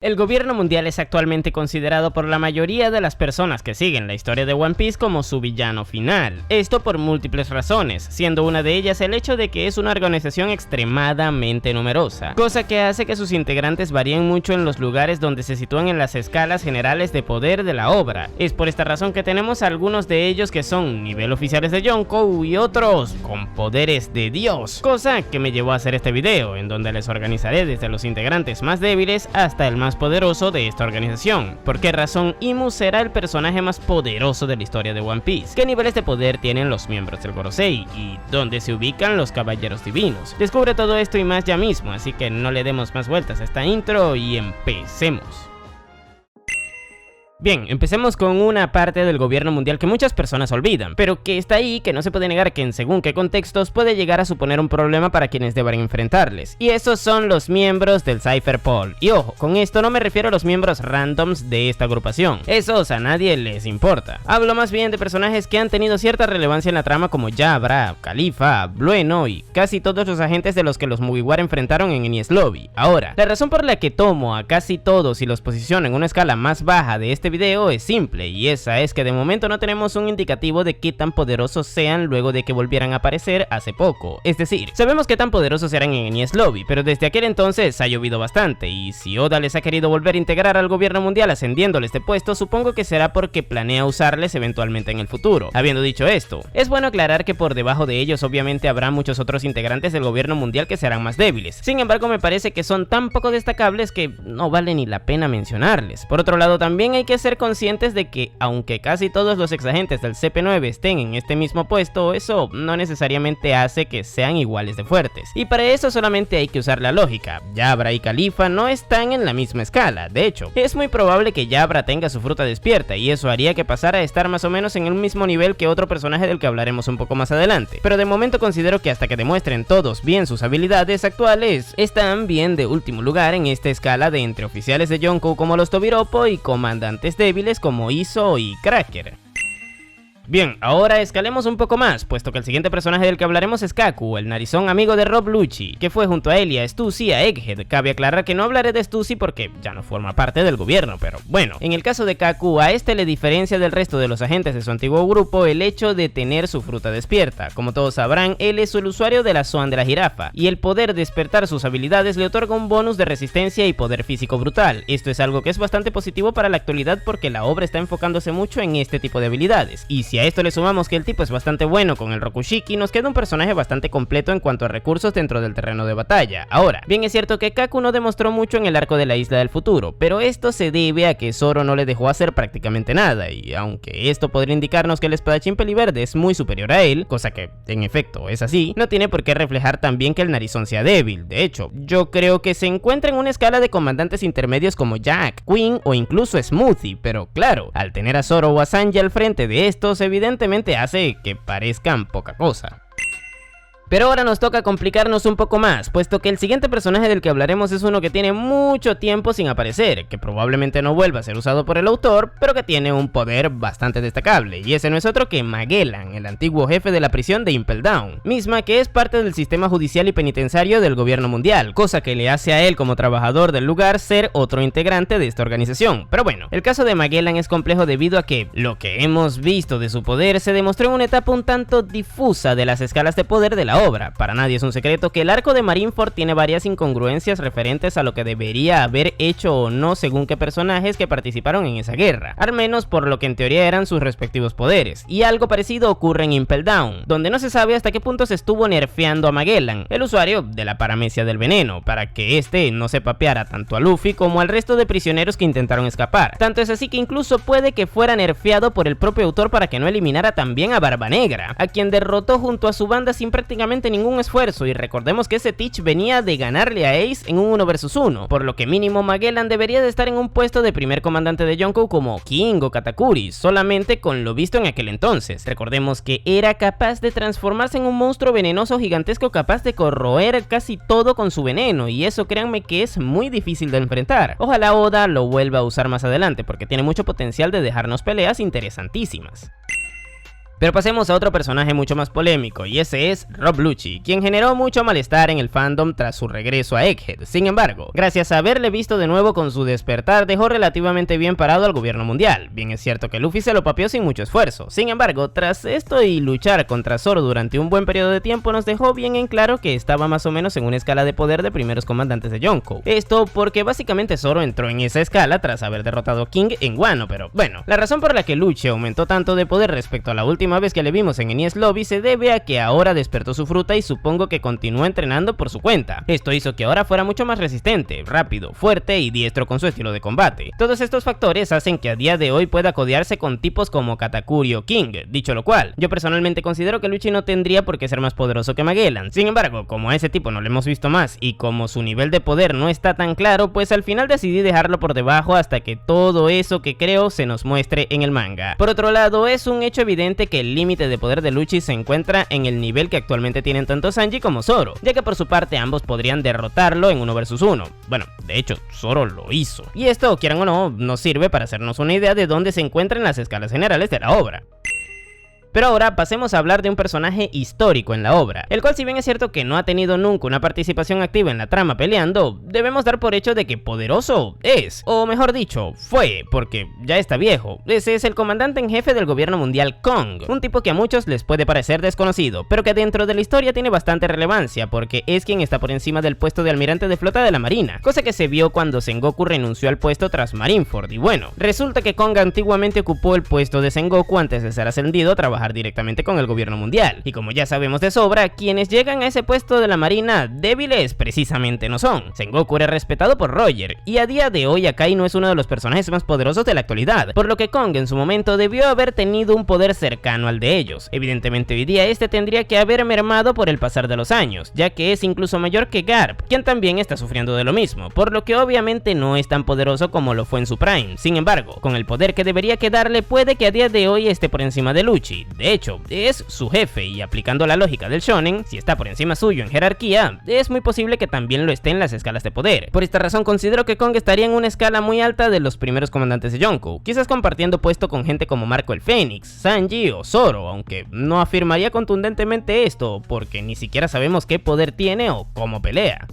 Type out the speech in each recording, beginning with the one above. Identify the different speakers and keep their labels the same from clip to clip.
Speaker 1: El gobierno mundial es actualmente considerado por la mayoría de las personas que siguen la historia de One Piece como su villano final. Esto por múltiples razones, siendo una de ellas el hecho de que es una organización extremadamente numerosa, cosa que hace que sus integrantes varíen mucho en los lugares donde se sitúan en las escalas generales de poder de la obra. Es por esta razón que tenemos a algunos de ellos que son nivel oficiales de Yonkou y otros con poderes de Dios, cosa que me llevó a hacer este video, en donde les organizaré desde los integrantes más débiles hasta el más poderoso de esta organización. ¿Por qué razón Imu será el personaje más poderoso de la historia de One Piece? ¿Qué niveles de poder tienen los miembros del Gorosei? ¿Y dónde se ubican los caballeros divinos? Descubre todo esto y más ya mismo, así que no le demos más vueltas a esta intro y empecemos. Bien, empecemos con una parte del gobierno mundial que muchas personas olvidan, pero que está ahí, que no se puede negar que en según qué contextos puede llegar a suponer un problema para quienes deban enfrentarles, y esos son los miembros del Cypher Pol. Y ojo, con esto no me refiero a los miembros randoms de esta agrupación, esos a nadie les importa. Hablo más bien de personajes que han tenido cierta relevancia en la trama como Jabra, Khalifa, Blueno y casi todos los agentes de los que los Mugiwara enfrentaron en Enies Lobby. Ahora, la razón por la que tomo a casi todos y los posiciono en una escala más baja de este video es simple, y esa es que de momento no tenemos un indicativo de qué tan poderosos sean luego de que volvieran a aparecer hace poco. Es decir, sabemos qué tan poderosos eran en Enies Lobby, pero desde aquel entonces ha llovido bastante, y si Oda les ha querido volver a integrar al gobierno mundial ascendiéndoles de puesto, supongo que será porque planea usarles eventualmente en el futuro. Habiendo dicho esto, es bueno aclarar que por debajo de ellos obviamente habrá muchos otros integrantes del gobierno mundial que serán más débiles. Sin embargo, me parece que son tan poco destacables que no vale ni la pena mencionarles. Por otro lado, también hay que ser conscientes de que aunque casi todos los exagentes del CP9 estén en este mismo puesto, eso no necesariamente hace que sean iguales de fuertes, y para eso solamente hay que usar la lógica. Jabra y Khalifa no están en la misma escala. De hecho, es muy probable que Jabra tenga su fruta despierta, y eso haría que pasara a estar más o menos en el mismo nivel que otro personaje del que hablaremos un poco más adelante, pero de momento considero que hasta que demuestren todos bien sus habilidades actuales, están bien de último lugar en esta escala de entre oficiales de Yonkou como los Tobiropo y comandantes débiles como Iso y Cracker. Bien, ahora escalemos un poco más, puesto que el siguiente personaje del que hablaremos es Kaku, el narizón amigo de Rob Lucci, que fue junto a él y a Stussy y a Egghead. Cabe aclarar que no hablaré de Stussy porque ya no forma parte del gobierno, pero bueno, en el caso de Kaku, a este le diferencia del resto de los agentes de su antiguo grupo el hecho de tener su fruta despierta. Como todos sabrán, él es el usuario de la Zoan de la jirafa, y el poder despertar sus habilidades le otorga un bonus de resistencia y poder físico brutal. Esto es algo que es bastante positivo para la actualidad porque la obra está enfocándose mucho en este tipo de habilidades, y si a esto le sumamos que el tipo es bastante bueno con el Rokushiki, nos queda un personaje bastante completo en cuanto a recursos dentro del terreno de batalla. Ahora, bien es cierto que Kaku no demostró mucho en el arco de la Isla del Futuro, pero esto se debe a que Zoro no le dejó hacer prácticamente nada, y aunque esto podría indicarnos que el espadachín peliverde es muy superior a él, cosa que en efecto es así, no tiene por qué reflejar también que el narizón sea débil. De hecho, yo creo que se encuentra en una escala de comandantes intermedios como Jack, Queen o incluso Smoothie, pero claro, al tener a Zoro o a Sanji al frente de estos, evidentemente hace que parezcan poca cosa. Pero ahora nos toca complicarnos un poco más, puesto que el siguiente personaje del que hablaremos es uno que tiene mucho tiempo sin aparecer, que probablemente no vuelva a ser usado por el autor, pero que tiene un poder bastante destacable, y ese no es otro que Magellan, el antiguo jefe de la prisión de Impel Down, misma que es parte del sistema judicial y penitenciario del gobierno mundial, cosa que le hace a él como trabajador del lugar ser otro integrante de esta organización. Pero bueno, el caso de Magellan es complejo debido a que lo que hemos visto de su poder se demostró en una etapa un tanto difusa de las escalas de poder de la obra. Para nadie es un secreto que el arco de Marineford tiene varias incongruencias referentes a lo que debería haber hecho o no según qué personajes que participaron en esa guerra, al menos por lo que en teoría eran sus respectivos poderes, y algo parecido ocurre en Impel Down, donde no se sabe hasta qué punto se estuvo nerfeando a Magellan, el usuario de la paramecia del veneno, para que este no se papeara tanto a Luffy como al resto de prisioneros que intentaron escapar. Tanto es así que incluso puede que fuera nerfeado por el propio autor para que no eliminara también a Barba Negra, a quien derrotó junto a su banda sin prácticamente ningún esfuerzo, y recordemos que ese Teach venía de ganarle a Ace en un 1 vs 1, por lo que mínimo Magellan debería de estar en un puesto de primer comandante de Yonkou como King o Katakuri, solamente con lo visto en aquel entonces. Recordemos que era capaz de transformarse en un monstruo venenoso gigantesco capaz de corroer casi todo con su veneno, y eso créanme que es muy difícil de enfrentar. Ojalá Oda lo vuelva a usar más adelante porque tiene mucho potencial de dejarnos peleas interesantísimas. Pero pasemos a otro personaje mucho más polémico, y ese es Rob Lucci, quien generó mucho malestar en el fandom tras su regreso a Egghead. Sin embargo, gracias a haberle visto de nuevo con su despertar, dejó relativamente bien parado al gobierno mundial. Bien es cierto que Luffy se lo papeó sin mucho esfuerzo. Sin embargo, tras esto y luchar contra Zoro durante un buen periodo de tiempo, nos dejó bien en claro que estaba más o menos en una escala de poder de primeros comandantes de Yonkou. Esto porque básicamente Zoro entró en esa escala tras haber derrotado a King en Wano, pero bueno, la razón por la que Lucci aumentó tanto de poder respecto a la última vez que le vimos en Enies Lobby se debe a que ahora despertó su fruta y supongo que continuó entrenando por su cuenta. Esto hizo que ahora fuera mucho más resistente, rápido, fuerte y diestro con su estilo de combate. Todos estos factores hacen que a día de hoy pueda codearse con tipos como Katakuri o King. Dicho lo cual, yo personalmente considero que Lucci no tendría por qué ser más poderoso que Magellan. Sin embargo, como a ese tipo no lo hemos visto más y como su nivel de poder no está tan claro, pues al final decidí dejarlo por debajo hasta que todo eso que creo se nos muestre en el manga. Por otro lado, es un hecho evidente que el límite de poder de Lucci se encuentra en el nivel que actualmente tienen tanto Sanji como Zoro, ya que por su parte ambos podrían derrotarlo en 1 vs 1. Bueno, de hecho, Zoro lo hizo. Y esto, quieran o no, nos sirve para hacernos una idea de dónde se encuentra en las escalas generales de la obra. Pero ahora pasemos a hablar de un personaje histórico en la obra, el cual si bien es cierto que no ha tenido nunca una participación activa en la trama peleando, debemos dar por hecho de que poderoso es, o mejor dicho, fue, porque ya está viejo. Ese es el comandante en jefe del gobierno mundial Kong, un tipo que a muchos les puede parecer desconocido, pero que dentro de la historia tiene bastante relevancia, porque es quien está por encima del puesto de almirante de flota de la marina, cosa que se vio cuando Sengoku renunció al puesto tras Marineford. Y bueno, resulta que Kong antiguamente ocupó el puesto de Sengoku antes de ser ascendido a trabajar directamente con el gobierno mundial, y como ya sabemos de sobra, quienes llegan a ese puesto de la marina débiles precisamente no son. Sengoku era respetado por Roger, y a día de hoy Akai no es uno de los personajes más poderosos de la actualidad, por lo que Kong en su momento debió haber tenido un poder cercano al de ellos. Evidentemente hoy día este tendría que haber mermado por el pasar de los años, ya que es incluso mayor que Garp, quien también está sufriendo de lo mismo, por lo que obviamente no es tan poderoso como lo fue en su prime. Sin embargo, con el poder que debería quedarle, puede que a día de hoy esté por encima de Lucci. De hecho, es su jefe y aplicando la lógica del shonen, si está por encima suyo en jerarquía, es muy posible que también lo esté en las escalas de poder. Por esta razón considero que Kong estaría en una escala muy alta de los primeros comandantes de Yonkou, quizás compartiendo puesto con gente como Marco el Fénix, Sanji o Zoro, aunque no afirmaría contundentemente esto, porque ni siquiera sabemos qué poder tiene o cómo pelea.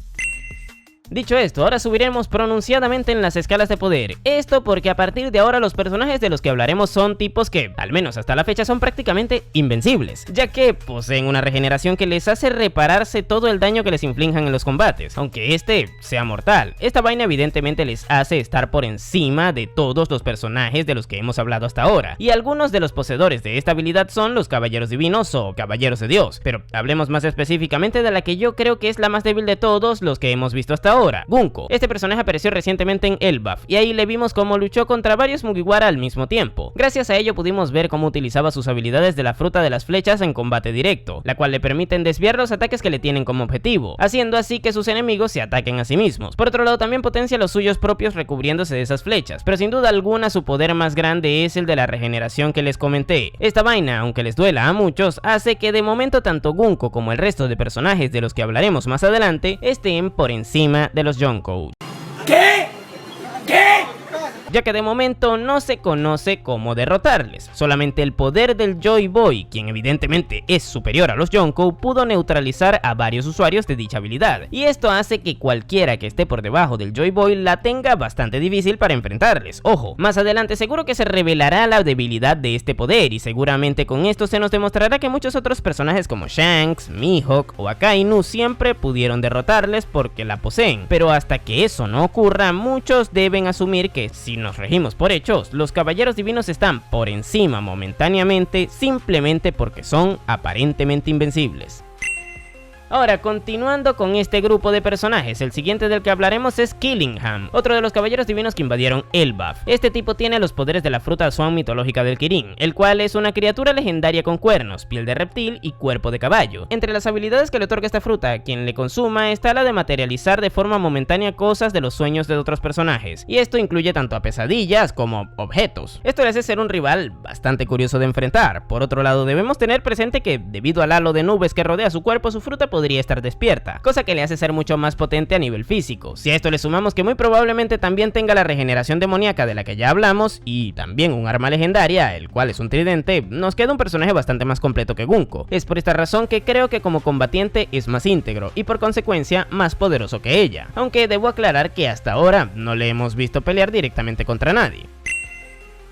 Speaker 1: Dicho esto, ahora subiremos pronunciadamente en las escalas de poder. Esto porque a partir de ahora los personajes de los que hablaremos son tipos que, al menos hasta la fecha, son prácticamente invencibles, ya que poseen una regeneración que les hace repararse todo el daño que les inflijan en los combates, aunque este sea mortal. Esta vaina evidentemente les hace estar por encima de todos los personajes de los que hemos hablado hasta ahora, y algunos de los poseedores de esta habilidad son los caballeros divinos o caballeros de Dios, pero hablemos más específicamente de la que yo creo que es la más débil de todos los que hemos visto hasta ahora, Gunko. Este personaje apareció recientemente en Elbaf, y ahí le vimos cómo luchó contra varios Mugiwara al mismo tiempo. Gracias a ello pudimos ver cómo utilizaba sus habilidades de la fruta de las flechas en combate directo, la cual le permiten desviar los ataques que le tienen como objetivo, haciendo así que sus enemigos se ataquen a sí mismos. Por otro lado, también potencia los suyos propios recubriéndose de esas flechas, pero sin duda alguna su poder más grande es el de la regeneración que les comenté. Esta vaina, aunque les duela a muchos, hace que de momento tanto Gunko como el resto de personajes de los que hablaremos más adelante estén por encima de los Yonkou.
Speaker 2: ¿Qué?
Speaker 1: Ya que de momento no se conoce cómo derrotarles. Solamente el poder del Joy Boy, quien evidentemente es superior a los Yonkou, pudo neutralizar a varios usuarios de dicha habilidad, y esto hace que cualquiera que esté por debajo del Joy Boy la tenga bastante difícil para enfrentarles. Ojo, más adelante seguro que se revelará la debilidad de este poder, y seguramente con esto se nos demostrará que muchos otros personajes como Shanks, Mihawk o Akainu siempre pudieron derrotarles porque la poseen, pero hasta que eso no ocurra, muchos deben asumir que si nos regimos por hechos, los caballeros divinos están por encima momentáneamente simplemente porque son aparentemente invencibles. Ahora, continuando con este grupo de personajes, el siguiente del que hablaremos es Killingham, otro de los caballeros divinos que invadieron Elbaf. Este tipo tiene los poderes de la fruta Swan mitológica del Kirin, el cual es una criatura legendaria con cuernos, piel de reptil y cuerpo de caballo. Entre las habilidades que le otorga esta fruta a quien le consuma está la de materializar de forma momentánea cosas de los sueños de otros personajes, y esto incluye tanto a pesadillas como objetos. Esto le hace ser un rival bastante curioso de enfrentar. Por otro lado, debemos tener presente que debido al halo de nubes que rodea su cuerpo, su fruta podría podría estar despierta, cosa que le hace ser mucho más potente a nivel físico. Si a esto le sumamos que muy probablemente también tenga la regeneración demoníaca de la que ya hablamos y también un arma legendaria, el cual es un tridente, nos queda un personaje bastante más completo que Gunko. Es por esta razón que creo que como combatiente es más íntegro y por consecuencia más poderoso que ella, aunque debo aclarar que hasta ahora no le hemos visto pelear directamente contra nadie.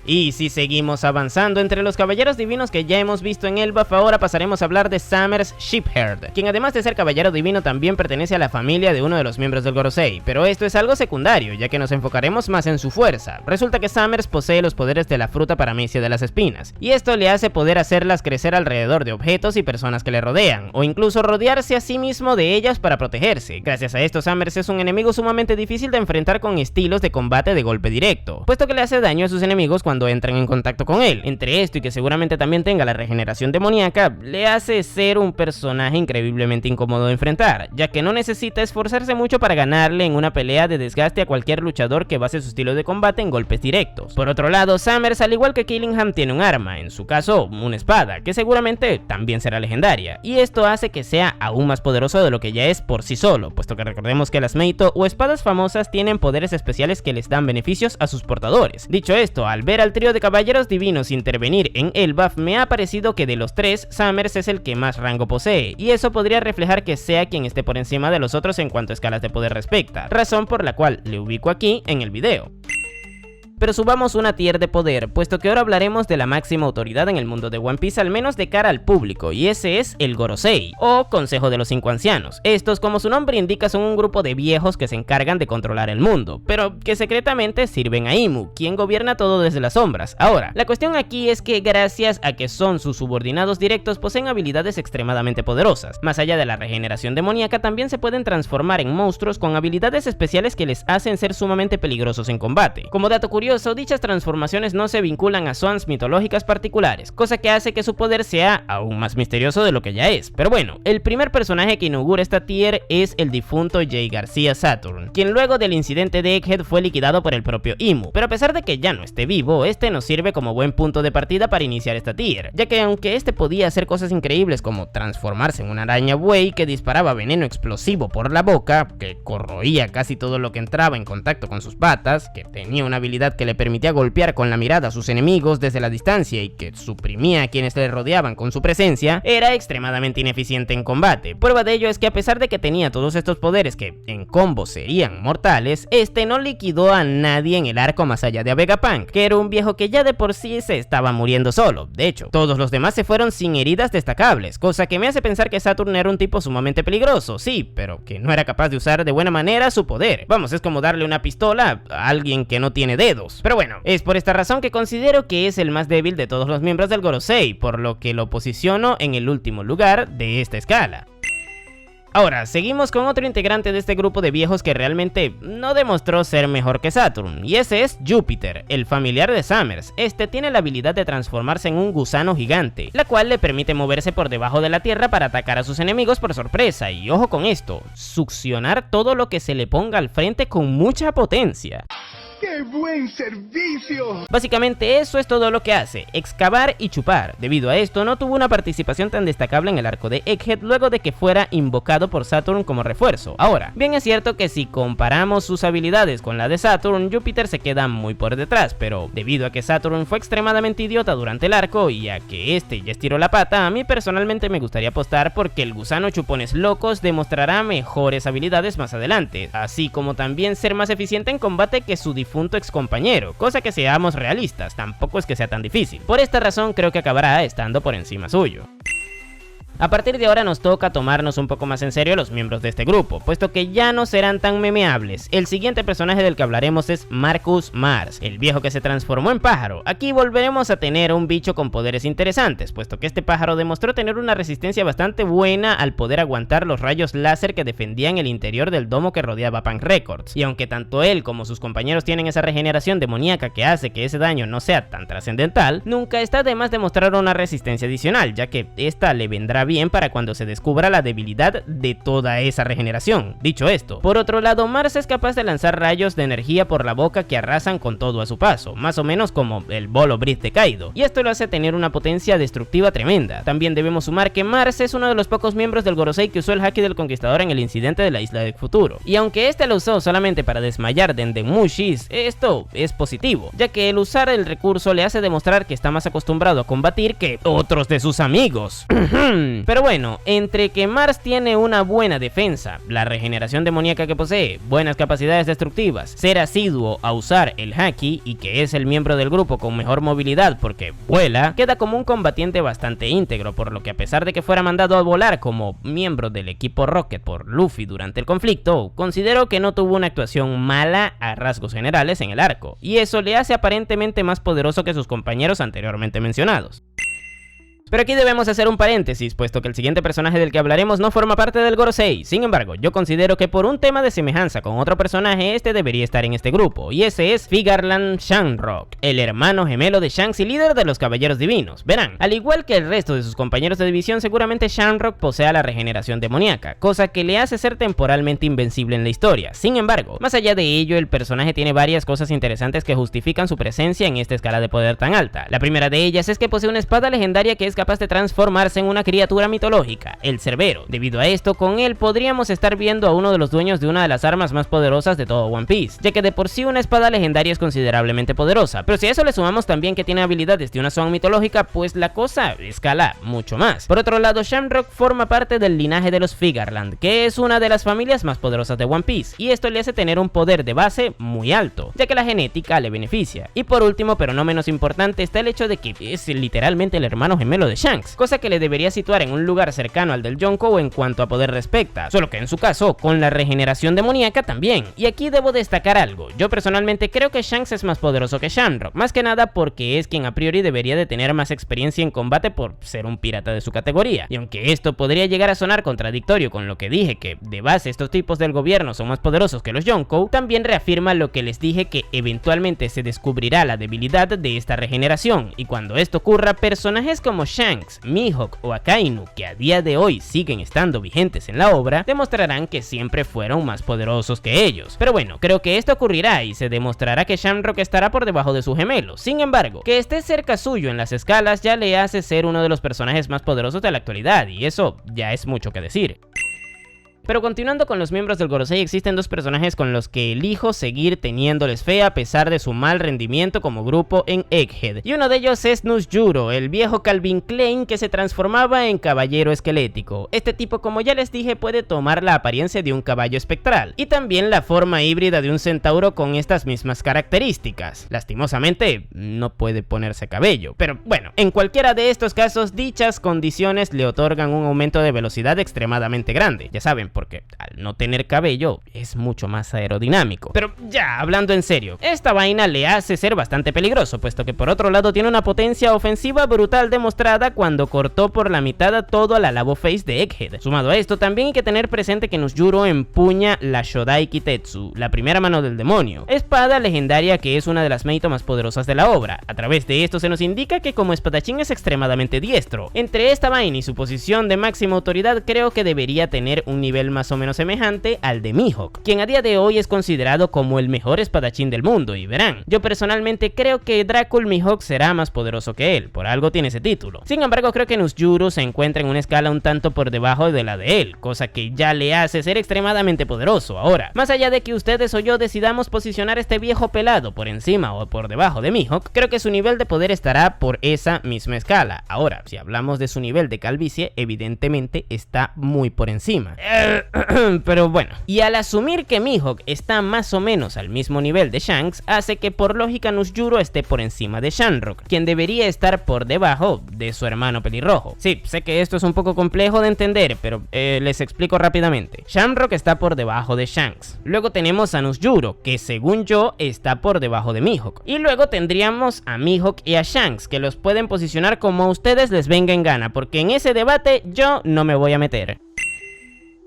Speaker 1: Y si seguimos avanzando entre los caballeros divinos que ya hemos visto en el buff, ahora pasaremos a hablar de Summers Shepherd, quien además de ser caballero divino también pertenece a la familia de uno de los miembros del Gorosei, pero esto es algo secundario, ya que nos enfocaremos más en su fuerza. Resulta que Summers posee los poderes de la fruta paramecia de las espinas, y esto le hace poder hacerlas crecer alrededor de objetos y personas que le rodean, o incluso rodearse a sí mismo de ellas para protegerse. Gracias a esto, Summers es un enemigo sumamente difícil de enfrentar con estilos de combate de golpe directo, puesto que le hace daño a sus enemigos cuando entran en contacto con él. Entre esto y que seguramente también tenga la regeneración demoníaca, le hace ser un personaje increíblemente incómodo de enfrentar, ya que no necesita esforzarse mucho para ganarle en una pelea de desgaste a cualquier luchador que base su estilo de combate en golpes directos. Por otro lado, Summers, al igual que Killingham, tiene un arma, en su caso una espada, que seguramente también será legendaria, y esto hace que sea aún más poderoso de lo que ya es por sí solo, puesto que recordemos que las Meito o espadas famosas tienen poderes especiales que les dan beneficios a sus portadores. Dicho esto, al ver al trío de caballeros divinos intervenir en el buff, me ha parecido que de los tres, Summers es el que más rango posee, y eso podría reflejar que sea quien esté por encima de los otros en cuanto a escalas de poder respecta, razón por la cual le ubico aquí en el video. Pero subamos una tier de poder, puesto que ahora hablaremos de la máxima autoridad en el mundo de One Piece, al menos de cara al público, y ese es el Gorosei, o Consejo de los Cinco Ancianos. Estos, como su nombre indica, son un grupo de viejos que se encargan de controlar el mundo, pero que secretamente sirven a Imu, quien gobierna todo desde las sombras. Ahora, la cuestión aquí es que gracias a que son sus subordinados directos, poseen habilidades extremadamente poderosas. Más allá de la regeneración demoníaca, también se pueden transformar en monstruos con habilidades especiales que les hacen ser sumamente peligrosos en combate. Como dato curioso, dichas transformaciones no se vinculan a swans mitológicas particulares, cosa que hace que su poder sea aún más misterioso de lo que ya es. Pero bueno, el primer personaje que inaugura esta tier es el difunto Jay García Saturn, quien luego del incidente de Egghead fue liquidado por el propio Imu, pero a pesar de que ya no esté vivo, este nos sirve como buen punto de partida para iniciar esta tier, ya que aunque este podía hacer cosas increíbles como transformarse en una araña buey que disparaba veneno explosivo por la boca, que corroía casi todo lo que entraba en contacto con sus patas, que tenía una habilidad que le permitía golpear con la mirada a sus enemigos desde la distancia y que suprimía a quienes le rodeaban con su presencia, era extremadamente ineficiente en combate. Prueba de ello es que a pesar de que tenía todos estos poderes que en combo serían mortales, este no liquidó a nadie en el arco más allá de a Vegapunk, que era un viejo que ya de por sí se estaba muriendo solo. De hecho, todos los demás se fueron sin heridas destacables, cosa que me hace pensar que Saturn era un tipo sumamente peligroso, sí, pero que no era capaz de usar de buena manera su poder. Vamos, es como darle una pistola a alguien que no tiene dedos. Pero bueno, es por esta razón que considero que es el más débil de todos los miembros del Gorosei, por lo que lo posiciono en el último lugar de esta escala. Ahora, seguimos con otro integrante de este grupo de viejos que realmente no demostró ser mejor que Saturn, y ese es Júpiter, el familiar de Summers. Este tiene la habilidad de transformarse en un gusano gigante, la cual le permite moverse por debajo de la tierra para atacar a sus enemigos por sorpresa, y ojo con esto, succionar todo lo que se le ponga al frente con mucha potencia.
Speaker 2: ¡Qué buen servicio!
Speaker 1: Básicamente eso es todo lo que hace, excavar y chupar. Debido a esto no tuvo una participación tan destacable en el arco de Egghead luego de que fuera invocado por Saturn como refuerzo. Ahora, bien es cierto que si comparamos sus habilidades con la de Saturn, Júpiter se queda muy por detrás, pero debido a que Saturn fue extremadamente idiota durante el arco y a que este ya estiró la pata, a mí personalmente me gustaría apostar porque el gusano chupones locos demostrará mejores habilidades más adelante, así como también ser más eficiente en combate que su difunto ex compañero, cosa que seamos realistas, tampoco es que sea tan difícil. Por esta razón creo que acabará estando por encima suyo. A partir de ahora nos toca tomarnos un poco más en serio a los miembros de este grupo, puesto que ya no serán tan memeables. El siguiente personaje del que hablaremos es Marcus Mars, el viejo que se transformó en pájaro. Aquí volveremos a tener un bicho con poderes interesantes, puesto que este pájaro demostró tener una resistencia bastante buena al poder aguantar los rayos láser que defendían el interior del domo que rodeaba Punk Records. Y aunque tanto él como sus compañeros tienen esa regeneración demoníaca que hace que ese daño no sea tan trascendental, nunca está de más demostrar una resistencia adicional, ya que esta le vendrá estará bien para cuando se descubra la debilidad de toda esa regeneración. Dicho esto, por otro lado, Mars es capaz de lanzar rayos de energía por la boca que arrasan con todo a su paso, más o menos como el Bolo Breath de Kaido, y esto lo hace tener una potencia destructiva tremenda. También debemos sumar que Mars es uno de los pocos miembros del Gorosei que usó el Haki del Conquistador en el incidente de la Isla del Futuro, y aunque este lo usó solamente para desmayar Dendemushis, esto es positivo, ya que el usar el recurso le hace demostrar que está más acostumbrado a combatir que otros de sus amigos. Pero bueno, entre que Mars tiene una buena defensa, la regeneración demoníaca que posee, buenas capacidades destructivas, ser asiduo a usar el Haki y que es el miembro del grupo con mejor movilidad porque vuela, queda como un combatiente bastante íntegro, por lo que a pesar de que fuera mandado a volar como miembro del equipo Rocket por Luffy durante el conflicto, considero que no tuvo una actuación mala a rasgos generales en el arco, y eso le hace aparentemente más poderoso que sus compañeros anteriormente mencionados. Pero aquí debemos hacer un paréntesis, puesto que el siguiente personaje del que hablaremos no forma parte del Gorosei. Sin embargo, yo considero que por un tema de semejanza con otro personaje, este debería estar en este grupo, y ese es Figarland Shamrock, el hermano gemelo de Shanks y líder de los Caballeros Divinos. Verán, al igual que el resto de sus compañeros de división, seguramente Shamrock posea la regeneración demoníaca, cosa que le hace ser temporalmente invencible en la historia. Sin embargo, más allá de ello, el personaje tiene varias cosas interesantes que justifican su presencia en esta escala de poder tan alta. La primera de ellas es que posee una espada legendaria que es capaz de transformarse en una criatura mitológica, el Cerbero. Debido a esto, con él podríamos estar viendo a uno de los dueños de una de las armas más poderosas de todo One Piece, ya que de por sí una espada legendaria es considerablemente poderosa, pero si a eso le sumamos también que tiene habilidades de una Swan mitológica, pues la cosa escala mucho más. Por otro lado, Shamrock forma parte del linaje de los Figarland, que es una de las familias más poderosas de One Piece, y esto le hace tener un poder de base muy alto, ya que la genética le beneficia. Y por último, pero no menos importante, está el hecho de que es literalmente el hermano gemelo de Shanks, cosa que le debería situar en un lugar cercano al del Yonkou en cuanto a poder respecta, solo que en su caso, con la regeneración demoníaca también. Y aquí debo destacar algo, yo personalmente creo que Shanks es más poderoso que Shamrock, más que nada porque es quien a priori debería de tener más experiencia en combate por ser un pirata de su categoría, y aunque esto podría llegar a sonar contradictorio con lo que dije que de base estos tipos del gobierno son más poderosos que los Yonkou, también reafirma lo que les dije, que eventualmente se descubrirá la debilidad de esta regeneración, y cuando esto ocurra, personajes como Shanks, Mihawk o Akainu, que a día de hoy siguen estando vigentes en la obra, demostrarán que siempre fueron más poderosos que ellos. Pero bueno, creo que esto ocurrirá y se demostrará que Shamrock estará por debajo de su gemelo. Sin embargo, que esté cerca suyo en las escalas ya le hace ser uno de los personajes más poderosos de la actualidad, y eso ya es mucho que decir. Pero continuando con los miembros del Gorosei, existen dos personajes con los que elijo seguir teniéndoles fe a pesar de su mal rendimiento como grupo en Egghead, y uno de ellos es Nusjuro, el viejo Calvin Klein que se transformaba en caballero esquelético. Este tipo, como ya les dije, puede tomar la apariencia de un caballo espectral y también la forma híbrida de un centauro con estas mismas características. Lastimosamente no puede ponerse cabello, pero bueno, en cualquiera de estos casos dichas condiciones le otorgan un aumento de velocidad extremadamente grande, ya saben, porque al no tener cabello es mucho más aerodinámico. Pero ya, hablando en serio, esta vaina le hace ser bastante peligroso, puesto que por otro lado tiene una potencia ofensiva brutal demostrada cuando cortó por la mitad a todo al Labo Face de Egghead. Sumado a esto, también hay que tener presente que Nusjuro empuña la Shodai Kitetsu, la primera mano del demonio, espada legendaria que es una de las Meito más poderosas de la obra. A través de esto se nos indica que como espadachín es extremadamente diestro. Entre esta vaina y su posición de máxima autoridad, creo que debería tener un nivel más o menos semejante al de Mihawk, quien a día de hoy es considerado como el mejor espadachín del mundo. Y verán, yo personalmente creo que Dracul Mihawk será más poderoso que él, por algo tiene ese título. Sin embargo, creo que Nusjuro se encuentra en una escala un tanto por debajo de la de él, cosa que ya le hace ser extremadamente poderoso. Ahora, más allá de que ustedes o yo decidamos posicionar a este viejo pelado por encima o por debajo de Mihawk, creo que su nivel de poder estará por esa misma escala. Ahora, si hablamos de su nivel de calvicie, evidentemente está muy por encima. Pero bueno, y al asumir que Mihawk está más o menos al mismo nivel de Shanks, hace que por lógica Nusjuro esté por encima de Shamrock, quien debería estar por debajo de su hermano pelirrojo. Sí, sé que esto es un poco complejo de entender, pero les explico rápidamente. Shamrock está por debajo de Shanks. Luego tenemos a Nusjuro, que según yo está por debajo de Mihawk. Y luego tendríamos a Mihawk y a Shanks, que los pueden posicionar como a ustedes les venga en gana, porque en ese debate yo no me voy a meter.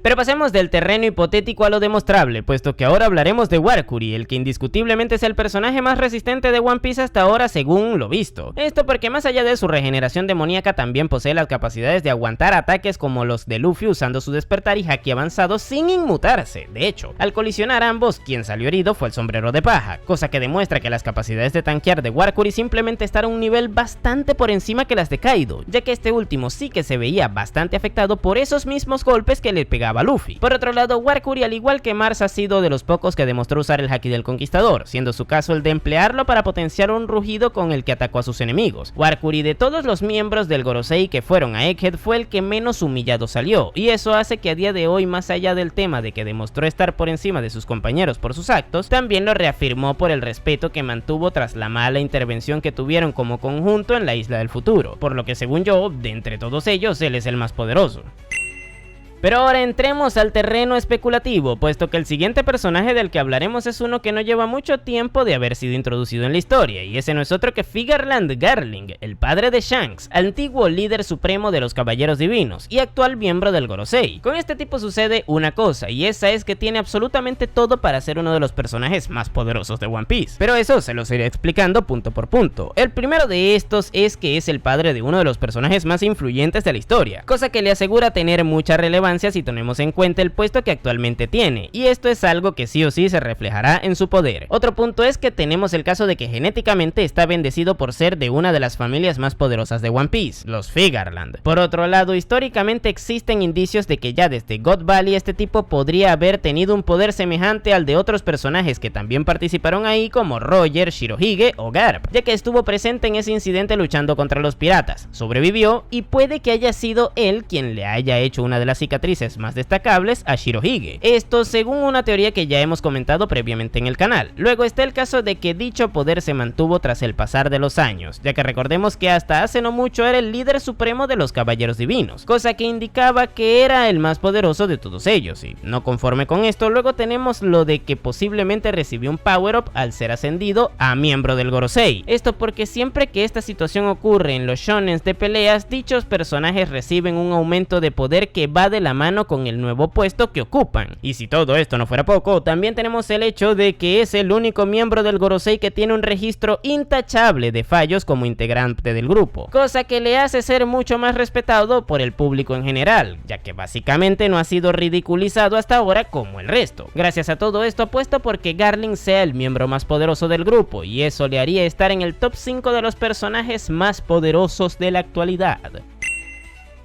Speaker 1: Pero pasemos del terreno hipotético a lo demostrable, puesto que ahora hablaremos de Warcuri, el que indiscutiblemente es el personaje más resistente de One Piece hasta ahora según lo visto. Esto porque más allá de su regeneración demoníaca también posee las capacidades de aguantar ataques como los de Luffy usando su despertar y haki avanzado sin inmutarse. De hecho, al colisionar ambos, quien salió herido fue el sombrero de paja, cosa que demuestra que las capacidades de tanquear de Warcuri simplemente están a un nivel bastante por encima que las de Kaido, ya que este último sí que se veía bastante afectado por esos mismos golpes que le pegaba a Luffy. Por otro lado, Warcuri, al igual que Mars, ha sido de los pocos que demostró usar el haki del conquistador, siendo su caso el de emplearlo para potenciar un rugido con el que atacó a sus enemigos. Warcuri, de todos los miembros del Gorosei que fueron a Egghead, fue el que menos humillado salió, y eso hace que a día de hoy, más allá del tema de que demostró estar por encima de sus compañeros por sus actos, también lo reafirmó por el respeto que mantuvo tras la mala intervención que tuvieron como conjunto en la Isla del Futuro, por lo que según yo, de entre todos ellos, él es el más poderoso. Pero ahora entremos al terreno especulativo, puesto que el siguiente personaje del que hablaremos es uno que no lleva mucho tiempo de haber sido introducido en la historia, y ese no es otro que Figarland Garling, el padre de Shanks, antiguo líder supremo de los Caballeros Divinos y actual miembro del Gorosei. Con este tipo sucede una cosa, y esa es que tiene absolutamente todo para ser uno de los personajes más poderosos de One Piece. Pero eso se los iré explicando punto por punto. El primero de estos es que es el padre de uno de los personajes más influyentes de la historia, cosa que le asegura tener mucha relevancia si tenemos en cuenta el puesto que actualmente tiene, y esto es algo que sí o sí se reflejará en su poder. Otro punto es que tenemos el caso de que genéticamente está bendecido por ser de una de las familias más poderosas de One Piece, los Figarland. Por otro lado, históricamente existen indicios de que ya desde God Valley este tipo podría haber tenido un poder semejante al de otros personajes que también participaron ahí, como Roger, Shirohige o Garp, ya que estuvo presente en ese incidente luchando contra los piratas, sobrevivió y puede que haya sido él quien le haya hecho una de las cicatrices más destacables a Shirohige. Esto según una teoría que ya hemos comentado previamente en el canal. Luego está el caso de que dicho poder se mantuvo tras el pasar de los años, ya que recordemos que hasta hace no mucho era el líder supremo de los Caballeros Divinos, cosa que indicaba que era el más poderoso de todos ellos, y no conforme con esto, luego tenemos lo de que posiblemente recibió un power up al ser ascendido a miembro del Gorosei. Esto porque siempre que esta situación ocurre en los shonens de peleas, dichos personajes reciben un aumento de poder que va de la mano con el nuevo puesto que ocupan. Y si todo esto no fuera poco, también tenemos el hecho de que es el único miembro del Gorosei que tiene un registro intachable de fallos como integrante del grupo, cosa que le hace ser mucho más respetado por el público en general, ya que básicamente no ha sido ridiculizado hasta ahora como el resto. Gracias a todo esto apuesto porque Garling sea el miembro más poderoso del grupo, y eso le haría estar en el top 5 de los personajes más poderosos de la actualidad.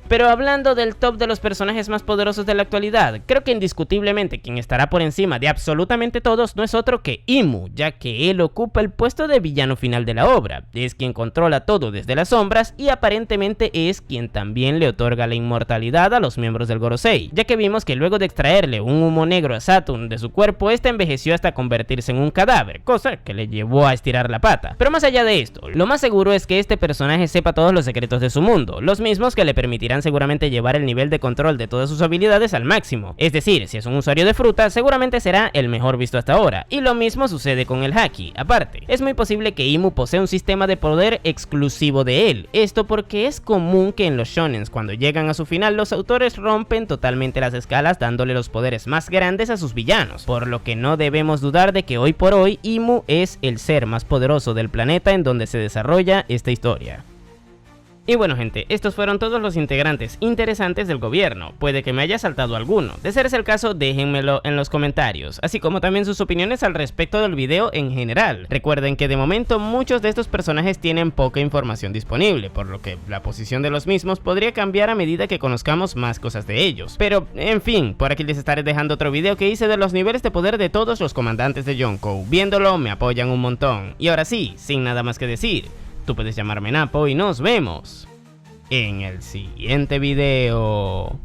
Speaker 1: Pero hablando del top de los personajes más poderosos de la actualidad, creo que indiscutiblemente quien estará por encima de absolutamente todos no es otro que Imu, ya que él ocupa el puesto de villano final de la obra, es quien controla todo desde las sombras y aparentemente es quien también le otorga la inmortalidad a los miembros del Gorosei, ya que vimos que luego de extraerle un humo negro a Saturn de su cuerpo, este envejeció hasta convertirse en un cadáver, cosa que le llevó a estirar la pata. Pero más allá de esto, lo más seguro es que este personaje sepa todos los secretos de su mundo, los mismos que le permitirán seguramente llevar el nivel de control de todas sus habilidades al máximo. Es decir, si es un usuario de fruta, seguramente será el mejor visto hasta ahora, y lo mismo sucede con el haki. Aparte, es muy posible que Imu posea un sistema de poder exclusivo de él, esto porque es común que en los shonens cuando llegan a su final los autores rompen totalmente las escalas dándole los poderes más grandes a sus villanos, por lo que no debemos dudar de que hoy por hoy Imu es el ser más poderoso del planeta en donde se desarrolla esta historia. Y bueno gente, estos fueron todos los integrantes interesantes del gobierno, puede que me haya saltado alguno, de ser ese el caso déjenmelo en los comentarios, así como también sus opiniones al respecto del video en general. Recuerden que de momento muchos de estos personajes tienen poca información disponible, por lo que la posición de los mismos podría cambiar a medida que conozcamos más cosas de ellos. Pero en fin, por aquí les estaré dejando otro video que hice de los niveles de poder de todos los comandantes de Yonkou, viéndolo me apoyan un montón. Y ahora sí, sin nada más que decir, tú puedes llamarme Napo y nos vemos en el siguiente video.